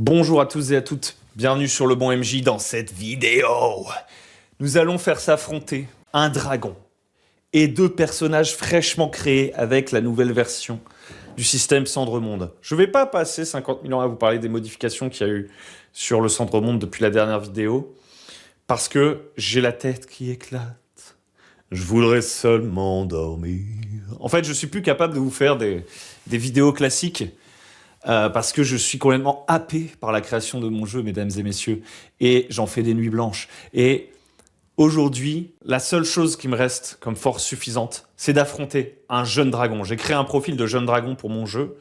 Bonjour à tous et à toutes, bienvenue sur le bon MJ dans cette vidéo. Nous allons faire s'affronter un dragon et deux personnages fraîchement créés avec la nouvelle version du système Cendremonde. Je ne vais pas passer 50 000 ans à vous parler des modifications qu'il y a eu sur le Cendremonde depuis la dernière vidéo, parce que j'ai la tête qui éclate. Je voudrais seulement dormir. En fait, je suis plus capable de vous faire des vidéos classiques parce que je suis complètement happé par la création de mon jeu, mesdames et messieurs, et j'en fais des nuits blanches. Et aujourd'hui, la seule chose qui me reste comme force suffisante, c'est d'affronter un jeune dragon. J'ai créé un profil de jeune dragon pour mon jeu.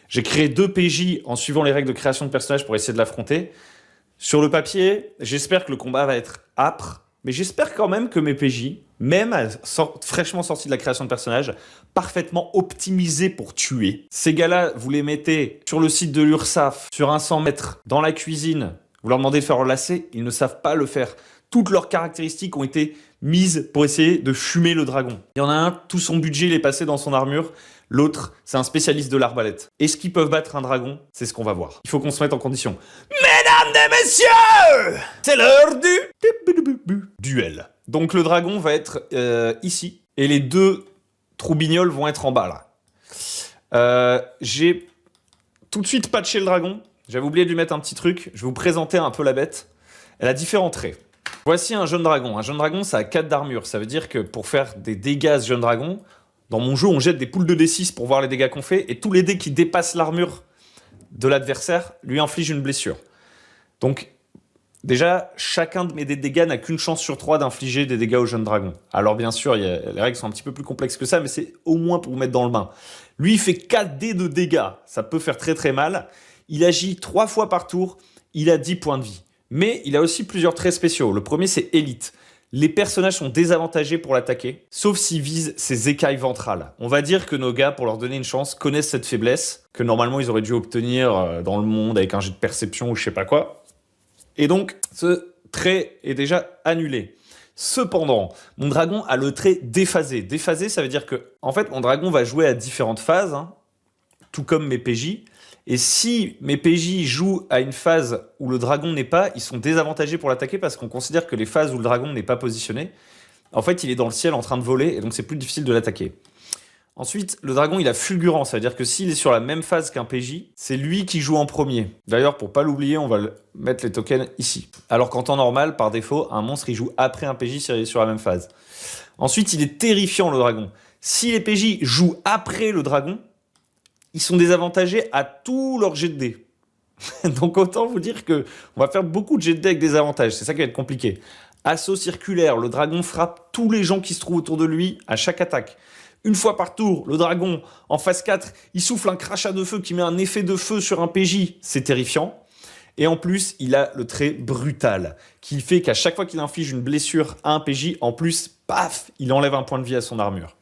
J'ai créé 2 PJ en suivant les règles de création de personnages pour essayer de l'affronter. Sur le papier, j'espère que le combat va être âpre, mais j'espère quand même que mes PJ, même fraîchement sortis de la création de personnages, parfaitement optimisés pour tuer. Ces gars-là, vous les mettez sur le site de l'URSSAF, sur un 100 mètres, dans la cuisine, vous leur demandez de faire enlacer, ils ne savent pas le faire. Toutes leurs caractéristiques ont été mises pour essayer de fumer le dragon. Il y en a un, tout son budget il est passé dans son armure. L'autre, c'est un spécialiste de l'arbalète. Est-ce qu'ils peuvent battre un dragon? C'est ce qu'on va voir. Il faut qu'on se mette en condition. Mesdames et messieurs, c'est l'heure du duel. Donc le dragon va être ici. Et les 2 troubignoles vont être en bas là. J'ai tout de suite patché le dragon. J'avais oublié de lui mettre un petit truc. Je vais vous présenter un peu la bête. Elle a différents traits. Voici un jeune dragon. Un jeune dragon, ça a 4 d'armure. Ça veut dire que pour faire des dégâts à ce jeune dragon, dans mon jeu, on jette des poules de D6 pour voir les dégâts qu'on fait. Et tous les dés qui dépassent l'armure de l'adversaire lui infligent une blessure. Donc, déjà, chacun de mes dégâts n'a qu'une chance sur 3 d'infliger des dégâts au jeune dragon. Alors bien sûr, les règles sont un petit peu plus complexes que ça, mais c'est au moins pour vous mettre dans le bain. Lui, il fait 4 dés de dégâts. Ça peut faire très très mal. Il agit 3 fois par tour. Il a 10 points de vie. Mais il a aussi plusieurs traits spéciaux. Le premier, c'est élite. Les personnages sont désavantagés pour l'attaquer, sauf s'ils visent ses écailles ventrales. On va dire que nos gars, pour leur donner une chance, connaissent cette faiblesse, que normalement ils auraient dû obtenir dans le monde avec un jet de perception ou je sais pas quoi. Et donc, ce trait est déjà annulé. Cependant, mon dragon a le trait déphasé. Déphasé, ça veut dire que, en fait, mon dragon va jouer à différentes phases, tout comme mes PJ. Et si mes PJ jouent à une phase où le dragon n'est pas, ils sont désavantagés pour l'attaquer parce qu'on considère que les phases où le dragon n'est pas positionné, en fait, il est dans le ciel en train de voler et donc c'est plus difficile de l'attaquer. Ensuite, le dragon, il a fulgurant, ça veut dire que s'il est sur la même phase qu'un PJ, c'est lui qui joue en premier. D'ailleurs, pour pas l'oublier, on va mettre les tokens ici. Alors qu'en temps normal, par défaut, un monstre, il joue après un PJ s'il est sur la même phase. Ensuite, il est terrifiant, le dragon. Si les PJ jouent après le dragon, ils sont désavantagés à tous leurs jets de dés. Donc autant vous dire que on va faire beaucoup de jets de dés avec des avantages. C'est ça qui va être compliqué. Assaut circulaire, le dragon frappe tous les gens qui se trouvent autour de lui à chaque attaque. Une fois par tour, le dragon, en phase 4, il souffle un crachat de feu qui met un effet de feu sur un PJ. C'est terrifiant. Et en plus, il a le trait brutal, qui fait qu'à chaque fois qu'il inflige une blessure à un PJ, en plus, paf, il enlève un point de vie à son armure.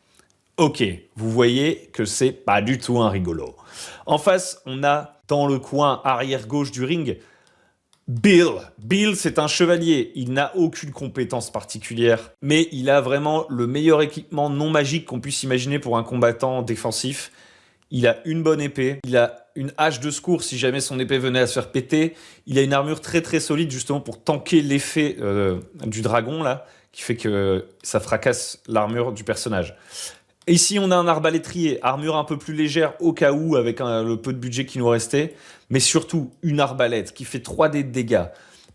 Ok, vous voyez que c'est pas du tout un rigolo. En face, on a, dans le coin arrière-gauche du ring, Bill. Bill, c'est un chevalier. Il n'a aucune compétence particulière, mais il a vraiment le meilleur équipement non magique qu'on puisse imaginer pour un combattant défensif. Il a une bonne épée, il a une hache de secours si jamais son épée venait à se faire péter. Il a une armure très très solide justement pour tanker l'effet du dragon, là, qui fait que ça fracasse l'armure du personnage. Ici, on a un arbalétrier, armure un peu plus légère au cas où, avec le peu de budget qui nous restait, mais surtout une arbalète qui fait 3 dés de dégâts,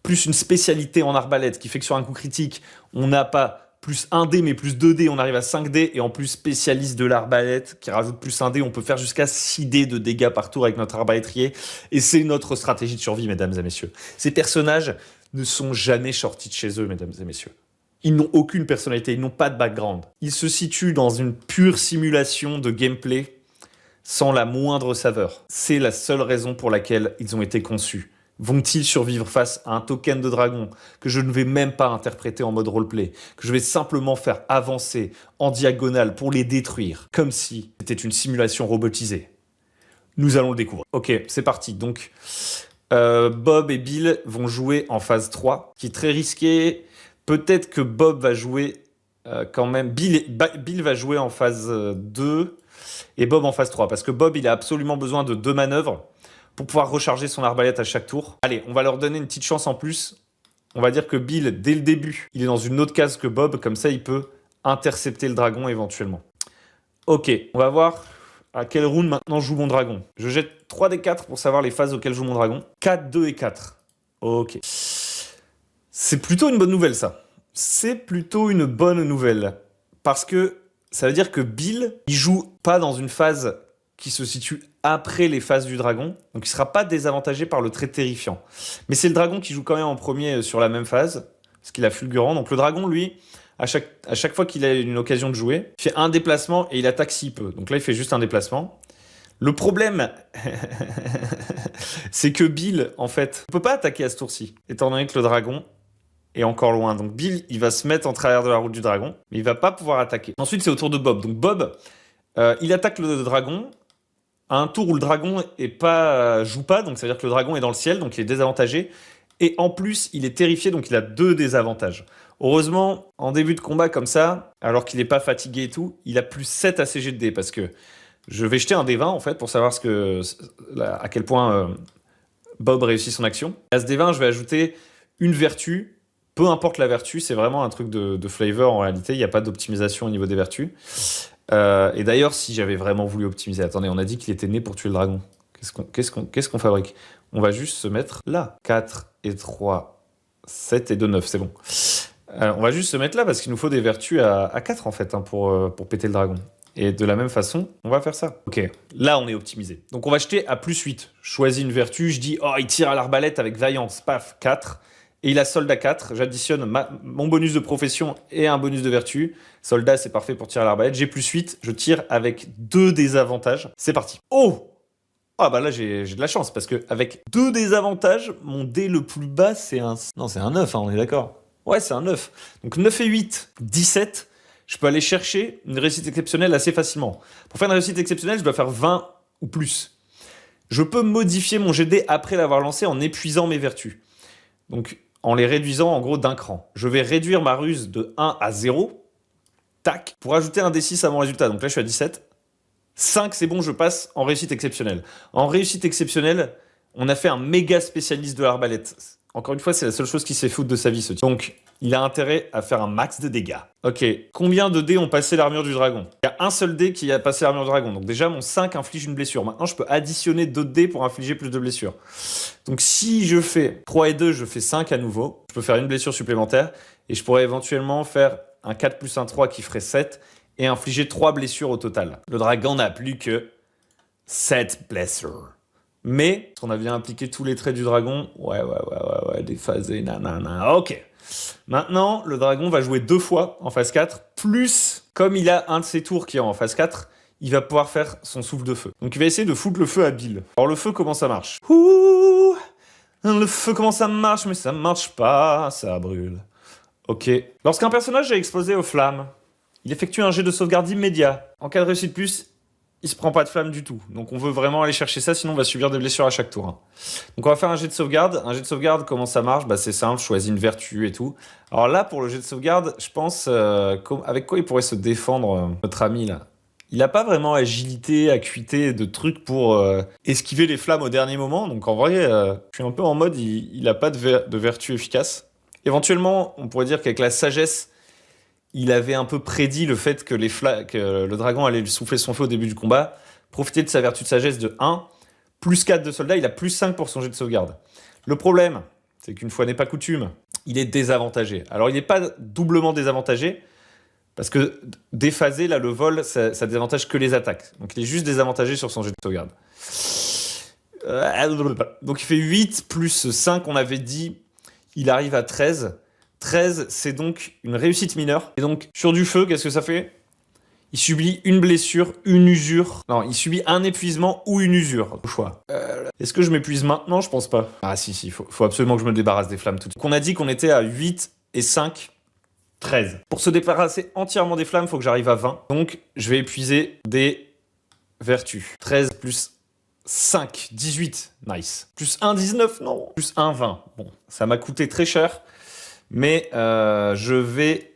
plus une spécialité en arbalète qui fait que sur un coup critique, on n'a pas plus 1 dé, mais plus 2 dés, on arrive à 5 dés, et en plus spécialiste de l'arbalète qui rajoute plus 1 dé, on peut faire jusqu'à 6 dés de dégâts par tour avec notre arbalétrier, et c'est notre stratégie de survie, mesdames et messieurs. Ces personnages ne sont jamais sortis de chez eux, mesdames et messieurs. Ils n'ont aucune personnalité, ils n'ont pas de background. Ils se situent dans une pure simulation de gameplay sans la moindre saveur. C'est la seule raison pour laquelle ils ont été conçus. Vont-ils survivre face à un token de dragon que je ne vais même pas interpréter en mode roleplay, que je vais simplement faire avancer en diagonale pour les détruire, comme si c'était une simulation robotisée? Nous allons le découvrir. Ok, c'est parti. Donc, Bob et Bill vont jouer en phase 3, qui est très risqué. Peut-être que Bob va jouer quand même... Bill va jouer en phase 2 et Bob en phase 3. Parce que Bob, il a absolument besoin de 2 manœuvres pour pouvoir recharger son arbalète à chaque tour. Allez, on va leur donner une petite chance en plus. On va dire que Bill, dès le début, il est dans une autre case que Bob. Comme ça, il peut intercepter le dragon éventuellement. Ok, on va voir à quel round maintenant joue mon dragon. Je jette 3 des 4 pour savoir les phases auxquelles joue mon dragon. 4, 2 et 4. Ok. C'est plutôt une bonne nouvelle, ça. C'est plutôt une bonne nouvelle. Parce que ça veut dire que Bill, il joue pas dans une phase qui se situe après les phases du dragon. Donc il sera pas désavantagé par le trait terrifiant. Mais c'est le dragon qui joue quand même en premier sur la même phase. Parce qu'il a fulgurant. Donc le dragon, lui, à chaque fois qu'il a une occasion de jouer, il fait un déplacement et il attaque s'il peut. Donc là, il fait juste un déplacement. Le problème, c'est que Bill, en fait, ne peut pas attaquer à ce tour-ci, étant donné que le dragon est encore loin. Donc Bill, il va se mettre en travers de la route du dragon, mais il va pas pouvoir attaquer. Ensuite, c'est au tour de Bob. Donc Bob, il attaque le dragon à un tour où le dragon joue pas, donc ça veut dire que le dragon est dans le ciel, donc il est désavantagé. Et en plus, il est terrifié, donc il a 2 désavantages. Heureusement, en début de combat comme ça, alors qu'il n'est pas fatigué et tout, il a plus 7 à ses jets de dés, parce que je vais jeter un dé 20 en fait, pour savoir à quel point Bob réussit son action. À ce dé 20, je vais ajouter une vertu. Peu importe la vertu, c'est vraiment un truc de flavor en réalité, il n'y a pas d'optimisation au niveau des vertus. Et d'ailleurs, si j'avais vraiment voulu optimiser, attendez, on a dit qu'il était né pour tuer le dragon. Qu'est-ce qu'on fabrique? On va juste se mettre là. 4 et 3, 7 et 2, 9, c'est bon. On va juste se mettre là parce qu'il nous faut des vertus à 4 en fait pour péter le dragon. Et de la même façon, on va faire ça. Ok, là on est optimisé. Donc on va jeter à plus 8. Je choisis une vertu, je dis, oh il tire à l'arbalète avec vaillance, paf, 4. Et il a soldat 4, j'additionne mon bonus de profession et un bonus de vertu. Soldat c'est parfait pour tirer à l'arbalète. J'ai plus 8, je tire avec 2 désavantages. C'est parti. Oh! Ah bah là j'ai de la chance parce que avec 2 désavantages, mon dé le plus bas c'est un... Non c'est un 9, hein, on est d'accord. Ouais c'est un 9. Donc 9 et 8, 17. Je peux aller chercher une réussite exceptionnelle assez facilement. Pour faire une réussite exceptionnelle, je dois faire 20 ou plus. Je peux modifier mon GD après l'avoir lancé en épuisant mes vertus. Donc en les réduisant en gros d'un cran. Je vais réduire ma ruse de 1 à 0. Tac. Pour ajouter un D6 à mon résultat. Donc là je suis à 17. 5, c'est bon, je passe en réussite exceptionnelle. En réussite exceptionnelle, on a fait un méga spécialiste de l'arbalète. Encore une fois, c'est la seule chose qui s'est foutre de sa vie, ce type. Donc, il a intérêt à faire un max de dégâts. Ok, combien de dés ont passé l'armure du dragon? Il y a un seul dé qui a passé l'armure du dragon. Donc déjà, mon 5 inflige une blessure. Maintenant, je peux additionner d'autres dés pour infliger plus de blessures. Donc si je fais 3 et 2, je fais 5 à nouveau. Je peux faire une blessure supplémentaire. Et je pourrais éventuellement faire un 4 plus un 3 qui ferait 7. Et infliger 3 blessures au total. Le dragon n'a plus que 7 blessures. Mais, on a bien appliqué tous les traits du dragon. Ouais, déphasé, nanana. Ok. Maintenant, le dragon va jouer 2 fois en phase 4. Plus, comme il a un de ses tours qui est en phase 4, il va pouvoir faire son souffle de feu. Donc il va essayer de foutre le feu à Bill. Alors le feu, comment ça marche? Ouh, le feu, comment ça marche? Mais ça marche pas, ça brûle. Ok. Lorsqu'un personnage est exposé aux flammes, il effectue un jet de sauvegarde immédiat. En cas de réussite plus, il se prend pas de flamme du tout. Donc on veut vraiment aller chercher ça, sinon on va subir des blessures à chaque tour. Hein. Donc on va faire un jet de sauvegarde. Un jet de sauvegarde, comment ça marche? Bah c'est simple, je choisis une vertu et tout. Alors là, pour le jet de sauvegarde, je pense... avec quoi il pourrait se défendre, notre ami là? Il a pas vraiment agilité, acuité de trucs pour esquiver les flammes au dernier moment. Donc en vrai, je suis un peu en mode, il a pas de vertu efficace. Éventuellement, on pourrait dire qu'avec la sagesse, il avait un peu prédit le fait que le dragon allait lui souffler son feu au début du combat, profiter de sa vertu de sagesse de 1, plus 4 de soldat, il a plus 5 pour son jet de sauvegarde. Le problème, c'est qu'une fois n'est pas coutume, il est désavantagé. Alors il n'est pas doublement désavantagé, parce que déphasé, là, le vol, ça désavantage que les attaques. Donc il est juste désavantagé sur son jet de sauvegarde. Donc il fait 8 plus 5, on avait dit, il arrive à 13. 13, c'est donc une réussite mineure. Et donc, sur du feu, qu'est-ce que ça fait? Il subit une blessure, une usure. Non, il subit un épuisement ou une usure. Au choix. Est-ce que je m'épuise maintenant? Je pense pas. Ah si, faut absolument que je me débarrasse des flammes tout de suite. Donc on a dit qu'on était à 8 et 5, 13. Pour se débarrasser entièrement des flammes, il faut que j'arrive à 20. Donc, je vais épuiser des vertus. 13 plus 5, 18. Nice. Plus 1, 19, non. Plus 1, 20. Bon, ça m'a coûté très cher. Mais je vais...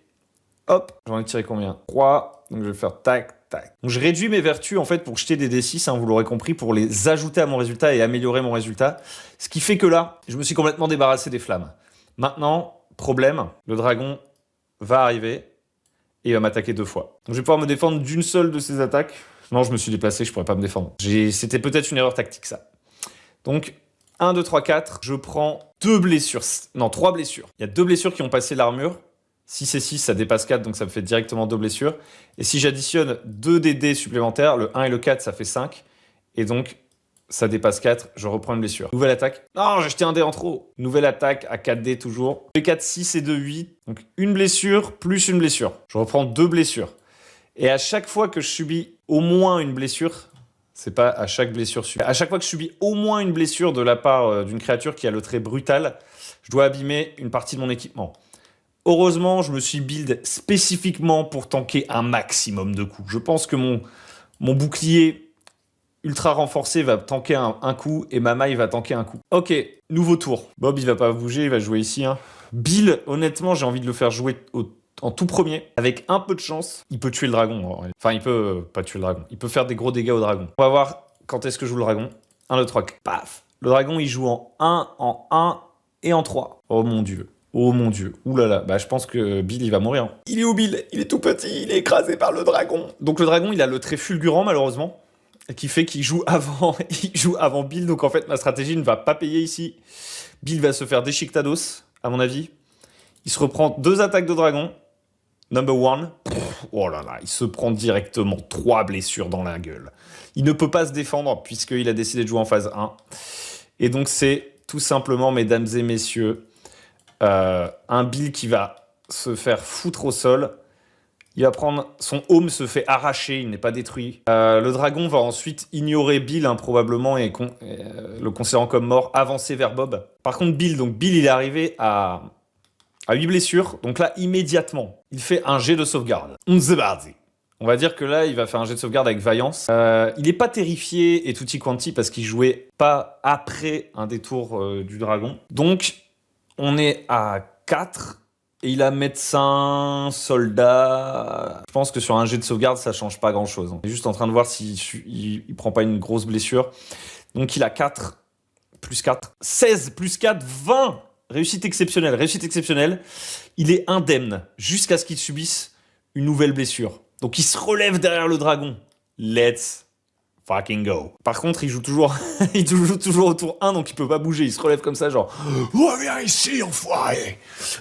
Hop, j'en ai tiré combien? 3, Donc je vais faire tac, tac. Donc je réduis mes vertus en fait pour jeter des D6, hein, vous l'aurez compris, pour les ajouter à mon résultat et améliorer mon résultat. Ce qui fait que là, je me suis complètement débarrassé des flammes. Maintenant, problème, le dragon va arriver et il va m'attaquer 2 fois. Donc je vais pouvoir me défendre d'une seule de ses attaques. Non, je me suis déplacé, je pourrais pas me défendre. C'était peut-être une erreur tactique ça. Donc 1, 2, 3, 4, je prends 2 blessures. Non, 3 blessures. Il y a 2 blessures qui ont passé l'armure. 6 et 6, ça dépasse 4, donc ça me fait directement 2 blessures. Et si j'additionne 2 DD supplémentaires, le 1 et le 4, ça fait 5. Et donc, ça dépasse 4, je reprends une blessure. Nouvelle attaque. Non, j'ai jeté un dé en trop. Nouvelle attaque à 4 dés toujours. 2, 4, 6 et 2, 8. Donc, une blessure plus une blessure. Je reprends 2 blessures. Et à chaque fois que je subis au moins une blessure, c'est pas à chaque blessure subie. À chaque fois que je subis au moins une blessure de la part d'une créature qui a le trait brutal, je dois abîmer une partie de mon équipement. Heureusement, je me suis build spécifiquement pour tanker un maximum de coups. Je pense que mon bouclier ultra renforcé va tanker un coup et ma maille va tanker un coup. Ok, nouveau tour. Bob, il va pas bouger, il va jouer ici. Hein. Bill, honnêtement, j'ai envie de le faire jouer en tout premier. Avec un peu de chance, il peut tuer le dragon. Enfin, il peut pas tuer le dragon. Il peut faire des gros dégâts au dragon. On va voir quand est-ce que je joue le dragon. 1, 2, 3, paf. Le dragon, il joue en 1 et en 3. Oh mon dieu. Oh mon dieu, oulala, bah je pense que Bill il va mourir. Il est où Bill? Il est tout petit, il est écrasé par le dragon. Donc le dragon il a le trait fulgurant malheureusement, qui fait qu'il joue avant, il joue avant Bill, donc en fait ma stratégie ne va pas payer ici. Bill va se faire déchiquetados, à mon avis. Il se reprend 2 attaques de dragon, number 1. Oh là là, il se prend directement 3 blessures dans la gueule. Il ne peut pas se défendre puisqu'il a décidé de jouer en phase 1. Et donc c'est tout simplement, mesdames et messieurs, un Bill qui va se faire foutre au sol. Il va prendre... Son home se fait arracher, il n'est pas détruit. Le dragon va ensuite ignorer Bill, hein, probablement, et le considérant comme mort, avancer vers Bob. Par contre, Bill il est arrivé à 8 blessures. Donc là, immédiatement, il fait un jet de sauvegarde. On va dire que là, il va faire un jet de sauvegarde avec Vaillance. Il n'est pas terrifié et tutti quanti parce qu'il jouait pas après un détour du dragon. Donc... On est à 4 et il a médecin, soldat. Je pense que sur un jet de sauvegarde, ça change pas grand-chose. On est juste en train de voir s'il prend pas une grosse blessure. Donc il a 4, plus 4, 16, plus 4, 20. Réussite exceptionnelle, réussite exceptionnelle. Il est indemne jusqu'à ce qu'il subisse une nouvelle blessure. Donc il se relève derrière le dragon. Let's fucking go. Par contre, il joue toujours au tour 1, donc il peut pas bouger. Il se relève comme ça, genre « Reviens ici, enfoiré !»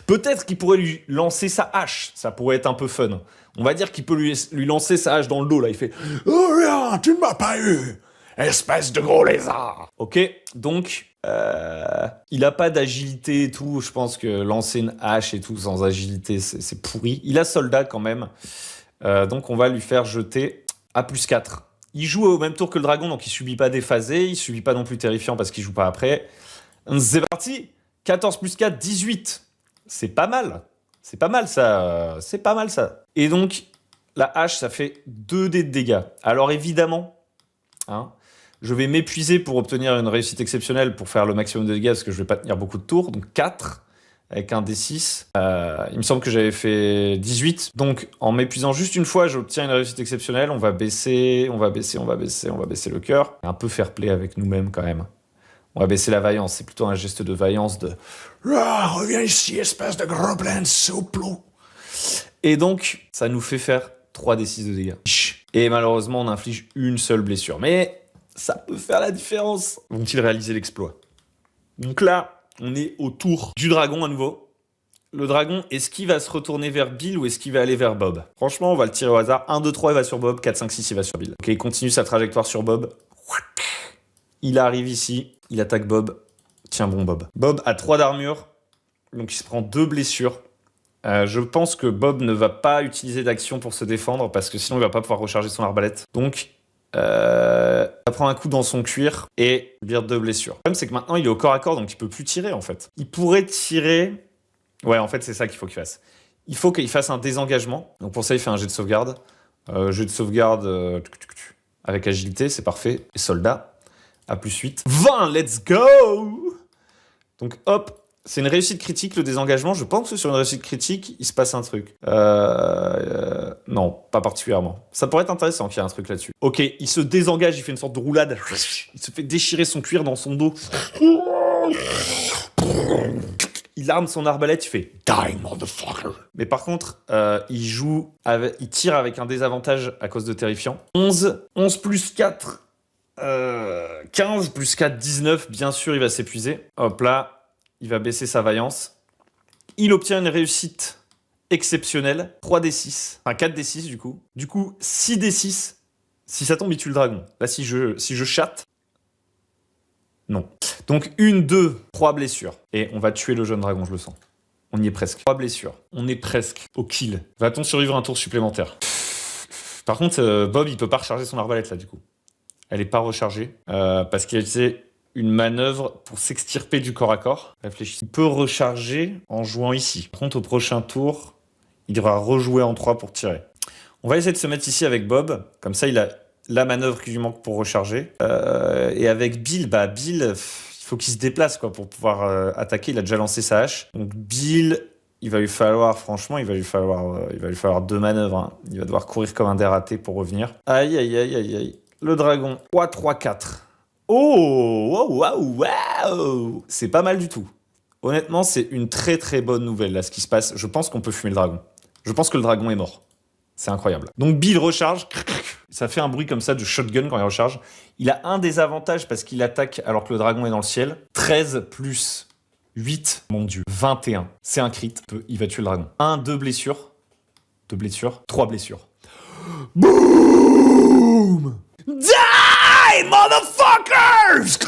Peut-être qu'il pourrait lui lancer sa hache. Ça pourrait être un peu fun. On va dire qu'il peut lui lancer sa hache dans le dos, là. Il fait « Reviens, tu ne m'as pas eu, espèce de gros lézard !» Ok, donc... il a pas d'agilité et tout. Je pense que lancer une hache et tout sans agilité, c'est pourri. Il a soldat quand même. Donc on va lui faire jeter à plus 4. Il joue au même tour que le dragon, donc il subit pas déphasé, il subit pas non plus terrifiant parce qu'il joue pas après. C'est parti. 14 plus 4, 18. C'est pas mal. C'est pas mal ça. C'est pas mal ça. Et donc, la hache, ça fait 2 dés de dégâts. Alors évidemment, hein, je vais m'épuiser pour obtenir une réussite exceptionnelle pour faire le maximum de dégâts parce que je vais pas tenir beaucoup de tours. Donc 4 avec un D6. Il me semble que j'avais fait 18. Donc, en m'épuisant juste une fois, j'obtiens une réussite exceptionnelle. On va baisser le cœur. Un peu fair play avec nous-mêmes quand même. On va baisser la vaillance. C'est plutôt un geste de vaillance de « Reviens ici, espèce de gros plein de soupe. » Et donc, ça nous fait faire 3d6 de dégâts. Et malheureusement, on inflige une seule blessure. Mais ça peut faire la différence. Vont-ils réaliser l'exploit? Donc là... On est au tour du dragon à nouveau. Le dragon, est-ce qu'il va se retourner vers Bill ou est-ce qu'il va aller vers Bob? Franchement, on va le tirer au hasard. 1, 2, 3, il va sur Bob. 4, 5, 6, il va sur Bill. Ok, il continue sa trajectoire sur Bob. Il arrive ici. Il attaque Bob. Tiens bon, Bob. Bob a 3 d'armure. Donc il se prend 2 blessures. Je pense que Bob ne va pas utiliser d'action pour se défendre parce que sinon il va pas pouvoir recharger son arbalète. Donc... ça prend un coup dans son cuir et vire 2 blessures. Le problème, c'est que maintenant, il est au corps à corps, donc il peut plus tirer, en fait. Il pourrait tirer... Ouais, en fait, c'est ça qu'il faut qu'il fasse. Il faut qu'il fasse un désengagement. Donc pour ça, il fait un jet de sauvegarde. Jet de sauvegarde avec agilité, c'est parfait. Et soldat, à plus 8. 20, let's go! Donc hop, C'est une réussite critique, le désengagement. Je pense que sur une réussite critique, il se passe un truc. Non, pas particulièrement. Ça pourrait être intéressant qu'il y ait un truc là-dessus. Ok, il se désengage, il fait une sorte de roulade. Il se fait déchirer son cuir dans son dos. Il arme son arbalète, il fait « Die, motherfucker !» Mais par contre, il tire avec un désavantage à cause de terrifiant. 11 plus 4, 15 plus 4, 19. Bien sûr, il va s'épuiser. Hop là, il va baisser sa vaillance. Il obtient une réussite exceptionnelle. 3d6, enfin 4d6 du coup. Du coup, 6d6. Si ça tombe, il tue le dragon. Là, si je chatte, non. Donc, 1, 2, 3 blessures. Et on va tuer le jeune dragon, je le sens. On y est presque. 3 blessures. On est presque au kill. Va-t-on survivre un tour supplémentaire? Par contre, Bob, il peut pas recharger son arbalète, là, du coup. Elle est pas rechargée. Parce qu'il a utilisé une manœuvre pour s'extirper du corps à corps. Réfléchis. Il peut recharger en jouant ici. Par contre, au prochain tour, il devra rejouer en 3 pour tirer. On va essayer de se mettre ici avec Bob. Comme ça, il a la manœuvre qui lui manque pour recharger. Et avec Bill, il faut qu'il se déplace quoi, pour pouvoir attaquer. Il a déjà lancé sa hache. Donc Bill, il va lui falloir 2 manœuvres. Hein. Il va devoir courir comme un dératé pour revenir. Aïe, aïe, aïe, aïe, aïe. Le dragon. 3, 3, 4. Oh, waouh. C'est pas mal du tout. Honnêtement, c'est une très très bonne nouvelle là, ce qui se passe. Je pense qu'on peut fumer le dragon. Je pense que le dragon est mort. C'est incroyable. Donc Bill recharge. Ça fait un bruit comme ça de shotgun quand il recharge. Il a un désavantage parce qu'il attaque alors que le dragon est dans le ciel. 13 plus 8, mon dieu, 21. C'est un crit. Il va tuer le dragon. 1, 2 blessures. 2 blessures. 3 blessures. Boom! Die, motherfuckers!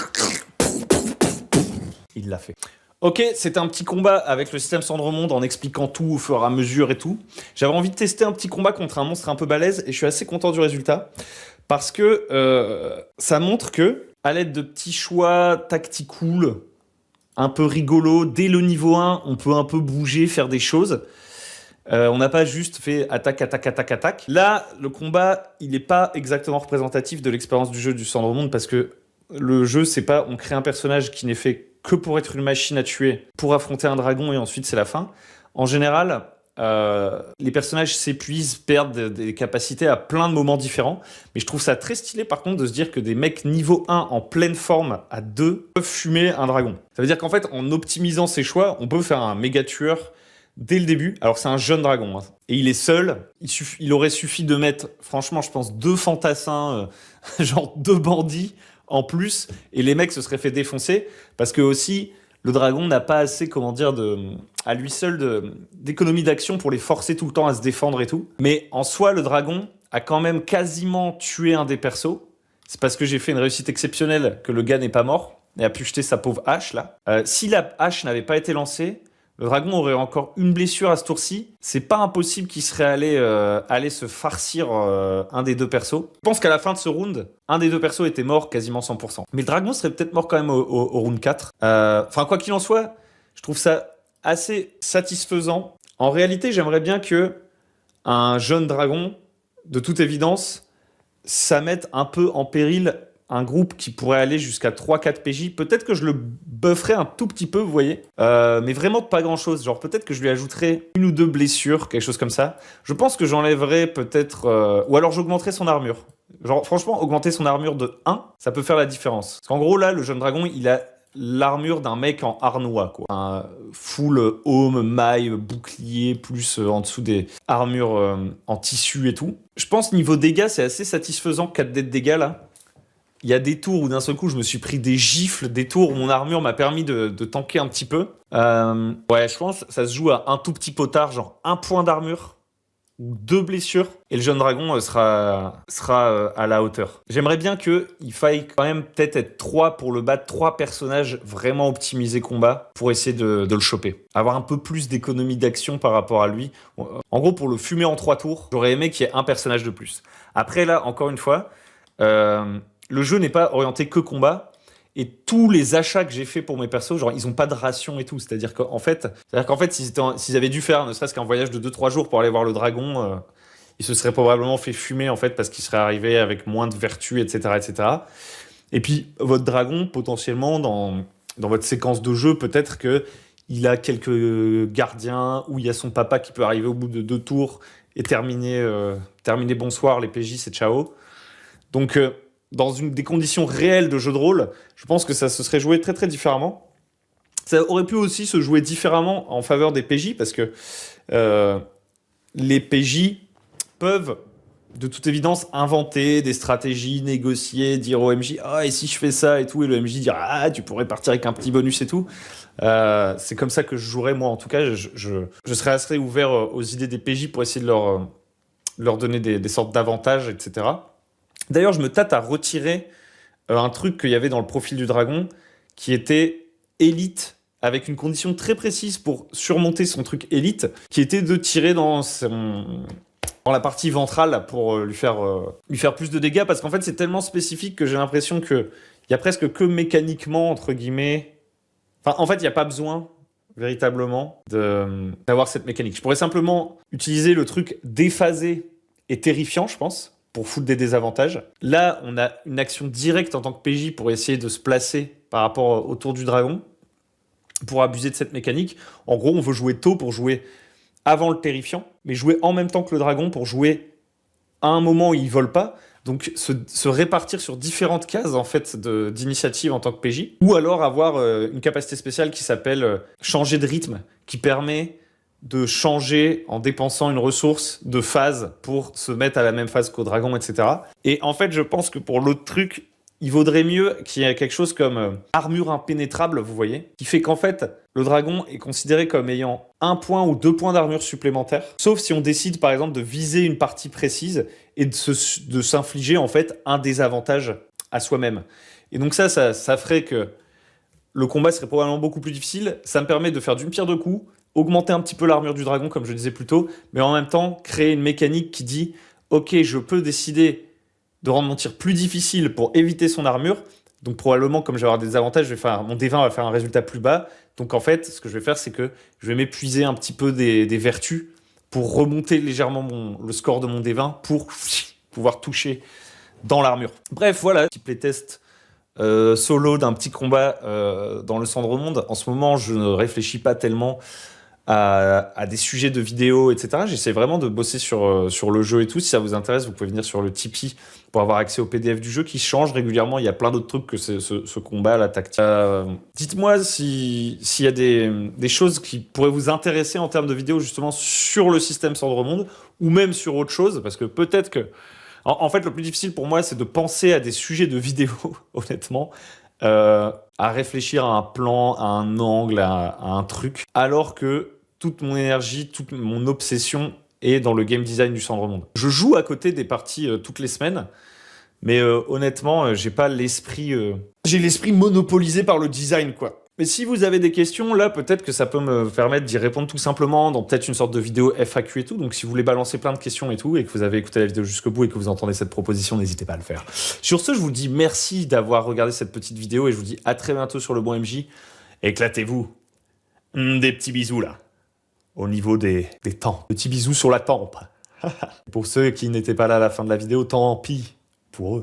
Il l'a fait. Ok, c'était un petit combat avec le système Cendremonde en expliquant tout au fur et à mesure et tout. J'avais envie de tester un petit combat contre un monstre un peu balèze et je suis assez content du résultat parce que ça montre que, à l'aide de petits choix tacticool, un peu rigolo, dès le niveau 1, on peut un peu bouger, faire des choses. On n'a pas juste fait attaque. Là, le combat, il n'est pas exactement représentatif de l'expérience du jeu du Cendremonde parce que le jeu, c'est pas on crée un personnage qui n'est fait que pour être une machine à tuer, pour affronter un dragon et ensuite c'est la fin. En général, les personnages s'épuisent, perdent des capacités à plein de moments différents. Mais je trouve ça très stylé par contre de se dire que des mecs niveau 1 en pleine forme à 2 peuvent fumer un dragon. Ça veut dire qu'en fait, en optimisant ses choix, on peut faire un méga tueur dès le début. Alors c'est un jeune dragon, hein. Et il est seul. Il aurait suffi de mettre, franchement, je pense, 2 fantassins, genre 2 bandits en plus, et les mecs se seraient fait défoncer, parce que aussi, le dragon n'a pas assez, à lui seul, d'économie d'action pour les forcer tout le temps à se défendre et tout. Mais en soi, le dragon a quand même quasiment tué un des persos. C'est parce que j'ai fait une réussite exceptionnelle que le gars n'est pas mort, et a pu jeter sa pauvre hache, là. Si la hache n'avait pas été lancée, le dragon aurait encore une blessure à ce tour-ci. C'est pas impossible qu'il serait allé se farcir un des 2 persos. Je pense qu'à la fin de ce round, un des 2 persos était mort quasiment 100%. Mais le dragon serait peut-être mort quand même au round 4. Enfin, quoi qu'il en soit, je trouve ça assez satisfaisant. En réalité, j'aimerais bien que un jeune dragon, de toute évidence, ça mette un peu en péril un groupe qui pourrait aller jusqu'à 3-4 PJ. Peut-être que je le bufferais un tout petit peu, vous voyez. Mais vraiment pas grand-chose. Genre peut-être que je lui ajouterais 1 ou 2 blessures, quelque chose comme ça. Je pense que j'enlèverais peut-être... ou alors j'augmenterais son armure. Genre franchement, augmenter son armure de 1, ça peut faire la différence. Parce qu'en gros, là, le jeune dragon, il a l'armure d'un mec en harnois, quoi. Un full home, maille, bouclier, plus en dessous des armures en tissu et tout. Je pense niveau dégâts, c'est assez satisfaisant, 4 dés de dégâts, là. Il y a des tours où d'un seul coup je me suis pris des gifles, des tours où mon armure m'a permis de tanker un petit peu. Ouais, je pense que ça se joue à un tout petit potard, genre 1 point d'armure ou 2 blessures, et le jeune dragon sera à la hauteur. J'aimerais bien qu'il faille quand même peut-être être 3 pour le battre, 3 personnages vraiment optimisés combat pour essayer de le choper. Avoir un peu plus d'économie d'action par rapport à lui. En gros, pour le fumer en 3 tours, j'aurais aimé qu'il y ait un personnage de plus. Après là, encore une fois... le jeu n'est pas orienté que combat, et tous les achats que j'ai fait pour mes persos, genre ils ont pas de ration et tout. C'est-à-dire qu'en fait s'ils avaient dû faire ne serait-ce qu'un voyage de 2-3 jours pour aller voir le dragon, ils se seraient probablement fait fumer en fait parce qu'ils seraient arrivés avec moins de vertus, etc. Et puis votre dragon, potentiellement dans votre séquence de jeu, peut-être que il a quelques gardiens, où il y a son papa qui peut arriver au bout de 2 tours et terminer bonsoir, les PJ, c'est ciao. Donc, dans des conditions réelles de jeu de rôle, je pense que ça se serait joué très très différemment. Ça aurait pu aussi se jouer différemment en faveur des PJ, parce que les PJ peuvent, de toute évidence, inventer des stratégies, négocier, dire au MJ « Ah, et si je fais ça et tout ?» Et le MJ dire « Ah, tu pourrais partir avec un petit bonus et tout. » C'est comme ça que je jouerais, moi, en tout cas. Je serais assez ouvert aux idées des PJ pour essayer de leur donner des sortes d'avantages, etc. D'ailleurs, je me tâte à retirer un truc qu'il y avait dans le profil du dragon, qui était élite, avec une condition très précise pour surmonter son truc élite, qui était de tirer dans la partie ventrale pour lui faire plus de dégâts, parce qu'en fait c'est tellement spécifique que j'ai l'impression qu'il y a presque que mécaniquement, entre guillemets... Enfin, en fait, il n'y a pas besoin, véritablement, d'avoir cette mécanique. Je pourrais simplement utiliser le truc déphasé et terrifiant, je pense, pour foutre des désavantages. Là, on a une action directe en tant que PJ pour essayer de se placer par rapport au tour du dragon, pour abuser de cette mécanique. En gros, on veut jouer tôt pour jouer avant le terrifiant, mais jouer en même temps que le dragon pour jouer à un moment où il vole pas. Donc se répartir sur différentes cases en fait d'initiative en tant que PJ, ou alors avoir une capacité spéciale qui s'appelle changer de rythme, qui permet de changer en dépensant une ressource de phase pour se mettre à la même phase qu'au dragon, etc. Et en fait, je pense que pour l'autre truc, il vaudrait mieux qu'il y ait quelque chose comme armure impénétrable, vous voyez, qui fait qu'en fait, le dragon est considéré comme ayant 1 point ou 2 points d'armure supplémentaires, sauf si on décide par exemple de viser une partie précise et de s'infliger en fait un désavantage à soi-même. Et donc ça ferait que le combat serait probablement beaucoup plus difficile. Ça me permet de faire d'une pierre deux coups, augmenter un petit peu l'armure du dragon, comme je le disais plus tôt, mais en même temps créer une mécanique qui dit « Ok, je peux décider de rendre mon tir plus difficile pour éviter son armure. Donc probablement, comme je vais avoir des avantages, mon D20 va faire un résultat plus bas. Donc en fait, ce que je vais faire, c'est que je vais m'épuiser un petit peu des vertus pour remonter légèrement le score de mon D20 pour pouvoir toucher dans l'armure. » Bref, voilà, petit playtest solo d'un petit combat dans le Cendremonde. En ce moment, je ne réfléchis pas tellement à des sujets de vidéo, etc. J'essaie vraiment de bosser sur le jeu et tout. Si ça vous intéresse, vous pouvez venir sur le Tipeee pour avoir accès au PDF du jeu qui change régulièrement. Il y a plein d'autres trucs que ce combat, la tactique. Dites-moi s'il y a des choses qui pourraient vous intéresser en termes de vidéos justement sur le système Cendremonde ou même sur autre chose, parce que peut-être que... En fait, le plus difficile pour moi, c'est de penser à des sujets de vidéo, honnêtement, à réfléchir à un plan, à un angle, à un truc, alors que toute mon énergie, toute mon obsession est dans le game design du Cendremonde. Je joue à côté des parties toutes les semaines, mais honnêtement, j'ai pas l'esprit... J'ai l'esprit monopolisé par le design, quoi. Mais si vous avez des questions, là, peut-être que ça peut me permettre d'y répondre tout simplement dans peut-être une sorte de vidéo FAQ et tout. Donc, si vous voulez balancer plein de questions et tout, et que vous avez écouté la vidéo jusqu'au bout et que vous entendez cette proposition, n'hésitez pas à le faire. Sur ce, je vous dis merci d'avoir regardé cette petite vidéo et je vous dis à très bientôt sur le bon MJ. Éclatez-vous. Des petits bisous, là. Au niveau des temps. Petits bisous sur la tempe. Pour ceux qui n'étaient pas là à la fin de la vidéo, tant pis pour eux.